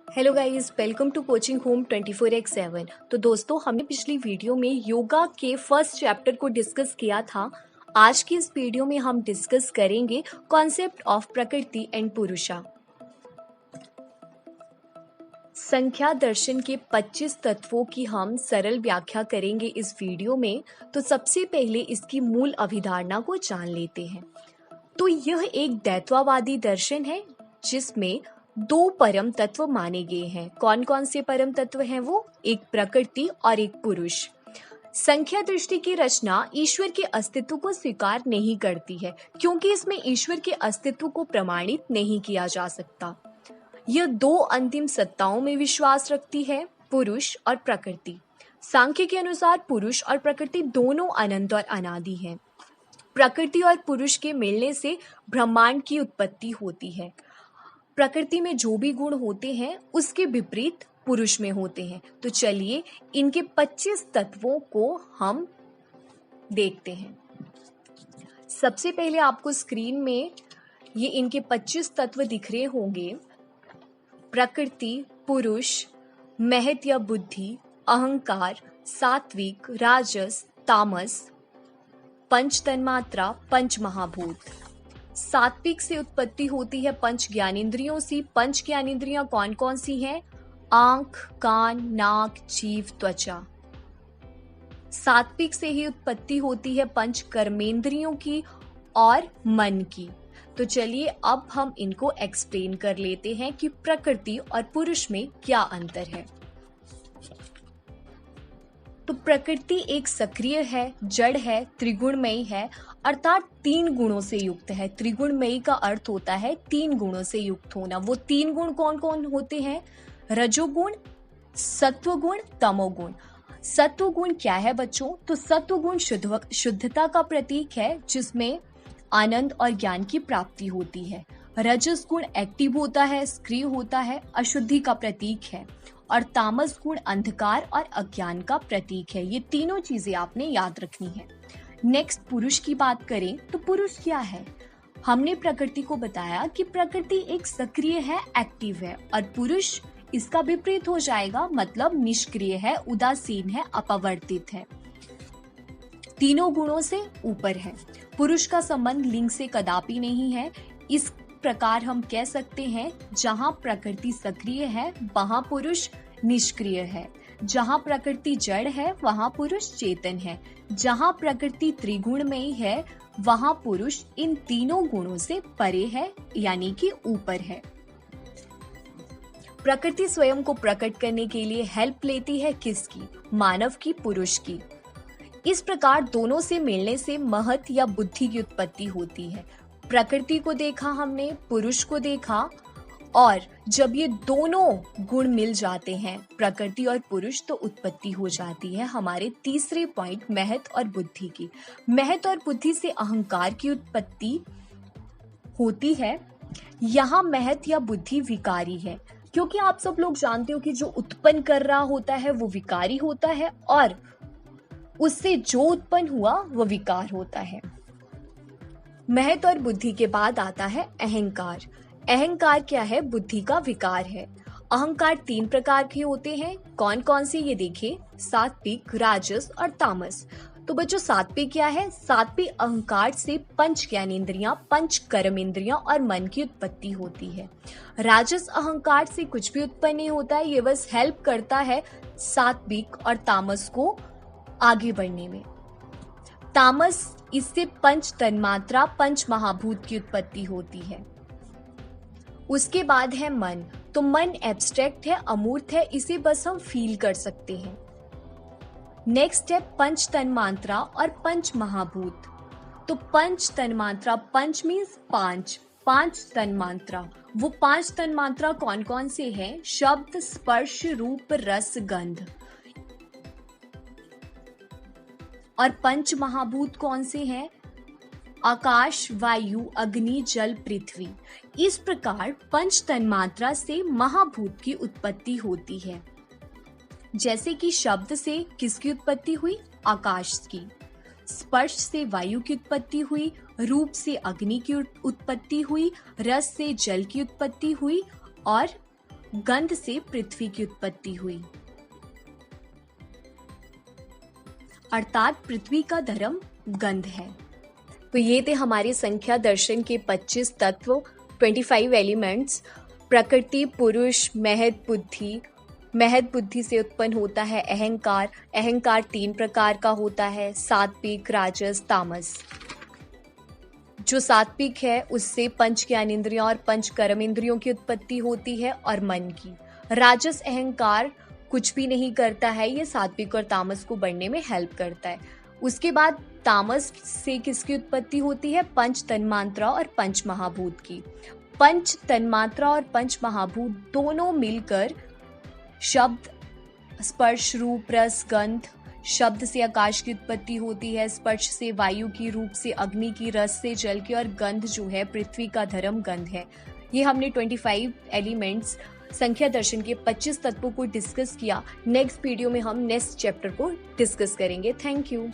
Hello guys, welcome to coaching home 24x7। तो दोस्तों, हमने पिछली वीडियो में योगा के फर्स्ट चैप्टर को डिस्कस किया था। आज की इस वीडियो में हम डिस्कस करेंगे कॉन्सेप्ट ऑफ प्रकृति एंड पुरुषा। संख्या दर्शन के 25 तत्वों की हम सरल व्याख्या करेंगे इस वीडियो में। तो सबसे पहले इसकी मूल अवधारणा को जान लेते हैं। तो यह एक द्वैतवादी दर्शन है जिसमें दो परम तत्व माने गए हैं। कौन कौन से परम तत्व हैं वो? एक प्रकृति और एक पुरुष। संख्या दृष्टि की रचना ईश्वर के अस्तित्व को स्वीकार नहीं करती है, क्योंकि इसमें ईश्वर के अस्तित्व को प्रमाणित नहीं किया जा सकता। यह दो अंतिम सत्ताओं में विश्वास रखती है, पुरुष और प्रकृति। सांख्य के अनुसार पुरुष और प्रकृति दोनों अनंत और अनादि हैं। प्रकृति और पुरुष के मिलने से ब्रह्मांड की उत्पत्ति होती है। प्रकृति में जो भी गुण होते हैं उसके विपरीत पुरुष में होते हैं। तो चलिए इनके 25 तत्वों को हम देखते हैं। सबसे पहले आपको स्क्रीन में ये इनके 25 तत्व दिख रहे होंगे। प्रकृति, पुरुष, महत या बुद्धि, अहंकार, सात्विक, राजस, तामस, पंच तन्मात्रा, पंच महाभूत। सात्विक से उत्पत्ति होती है पंच ज्ञानेंद्रियों से। पंच ज्ञानेंद्रियां कौन कौन सी हैं? आंख, कान, नाक, जीभ, त्वचा। सात्विक से ही उत्पत्ति होती है पंच कर्मेंद्रियों की और मन की। तो चलिए अब हम इनको एक्सप्लेन कर लेते हैं कि प्रकृति और पुरुष में क्या अंतर है। तो प्रकृति एक सक्रिय है, जड़ है, त्रिगुणमयी है, अर्थात 3 गुणों से युक्त है। त्रिगुणमयी का अर्थ होता है 3 गुणों से युक्त होना। वो 3 गुण कौन कौन होते हैं? रजोगुण, सत्वगुण, तमोगुण। सत्वगुण क्या है बच्चों? तो सत्वगुण शुद्धता का प्रतीक है, जिसमें आनंद और ज्ञान की प्राप्ति होती है। रजस गुण एक्टिव होता है, सक्रिय होता है, अशुद्धि का प्रतीक है। और तामस गुण अंधकार और अज्ञान का प्रतीक है। ये तीनों चीजें आपने याद रखनी है। नेक्स्ट पुरुष की बात करें तो पुरुष क्या है? हमने प्रकृति को बताया कि प्रकृति एक सक्रिय है, एक्टिव है, और पुरुष इसका विपरीत हो जाएगा, मतलब निष्क्रिय है, उदासीन है, अपवर्तित है, तीनों गुणों से ऊपर है। पुरुष का संबंध लिंग से कदापि नहीं है। इस प्रकार हम कह सकते हैं, जहां प्रकृति सक्रिय है वहां पुरुष निष्क्रिय है, जहां प्रकृति जड़ है वहां पुरुष चेतन है, जहां प्रकृति त्रिगुणमयी है वहां पुरुष इन तीनों गुणों से परे है, यानी कि ऊपर है। प्रकृति स्वयं को प्रकट करने के लिए हेल्प लेती है किसकी? मानव की, पुरुष की। इस प्रकार दोनों से मिलने से महत या बुद्धि की उत्पत्ति होती है। प्रकृति को देखा हमने, पुरुष को देखा, और जब ये दोनों गुण मिल जाते हैं, प्रकृति और पुरुष, तो उत्पत्ति हो जाती है हमारे तीसरे पॉइंट महत और बुद्धि की। महत और बुद्धि से अहंकार की उत्पत्ति होती है। यहाँ महत या बुद्धि विकारी है, क्योंकि आप सब लोग जानते हो कि जो उत्पन्न कर रहा होता है वो विकारी होता है, और उससे जो उत्पन्न हुआ वो विकार होता है। महत और बुद्धि के बाद आता है अहंकार। अहंकार क्या है? बुद्धि का विकार है। अहंकार 3 प्रकार के होते हैं। कौन कौन से? ये देखिए, सात्विक, राजस और तामस। तो बच्चों, सात्विक क्या है? सात्विक अहंकार से पंच ज्ञानेंद्रियां, पंच कर्मेंद्रियां और मन की उत्पत्ति होती है। राजस अहंकार से कुछ भी उत्पन्न नहीं होता है, ये बस हेल्प करता है सात्विक और तामस को आगे बढ़ने में। तामस, इससे पंच तन्मात्रा, पंच महाभूत की उत्पत्ति होती है। उसके बाद है मन। तो मन एब्स्ट्रैक्ट है, अमूर्त है, इसे बस हम फील कर सकते हैं। नेक्स्ट है पंच तन्मात्रा और पंच महाभूत। तो पंच तन्मात्रा, पंच मीन्स 5 तन्मात्रा। वो 5 तन्मात्रा कौन कौन से हैं? शब्द, स्पर्श, रूप, रस, गंध। और पंच महाभूत कौन से हैं? आकाश, वायु, अग्नि, जल, पृथ्वी। इस प्रकार पंच तन्मात्रा से महाभूत की उत्पत्ति होती है। जैसे कि शब्द से किसकी उत्पत्ति हुई? आकाश की। स्पर्श से वायु की उत्पत्ति हुई, रूप से अग्नि की उत्पत्ति हुई, रस से जल की उत्पत्ति हुई, और गंध से पृथ्वी की उत्पत्ति हुई। अर्थात पृथ्वी का धर्म गंध है। तो ये थे हमारे संख्या दर्शन के 25 तत्व, 25 एलिमेंट्स। प्रकृति, पुरुष, महत बुद्धि। महत बुद्धि से उत्पन्न होता है अहंकार। अहंकार 3 प्रकार का होता है, सात्विक, राजस, तामस। जो सात्विक है उससे पंच ज्ञानेंद्रियों और पंच कर्मेंद्रियों की उत्पत्ति होती है और मन की। राजस अहंकार कुछ भी नहीं करता है, ये सात्विक और तामस को बढ़ने में हेल्प करता है। उसके बाद तामस से किसकी उत्पत्ति होती है? पंच तन्मात्रा और पंच महाभूत की। पंच तन्मात्रा और पंच महाभूत दोनों मिलकर शब्द, स्पर्श, रूप, रस, गंध। शब्द से आकाश की उत्पत्ति होती है, स्पर्श से वायु की, रूप से अग्नि की, रस से जल की और गंध जो है पृथ्वी का धर्म गंध है। ये हमने 25 एलिमेंट्स संख्या दर्शन के 25 तत्वों को डिस्कस किया। नेक्स्ट वीडियो में हम नेक्स्ट चैप्टर को डिस्कस करेंगे। Thank you.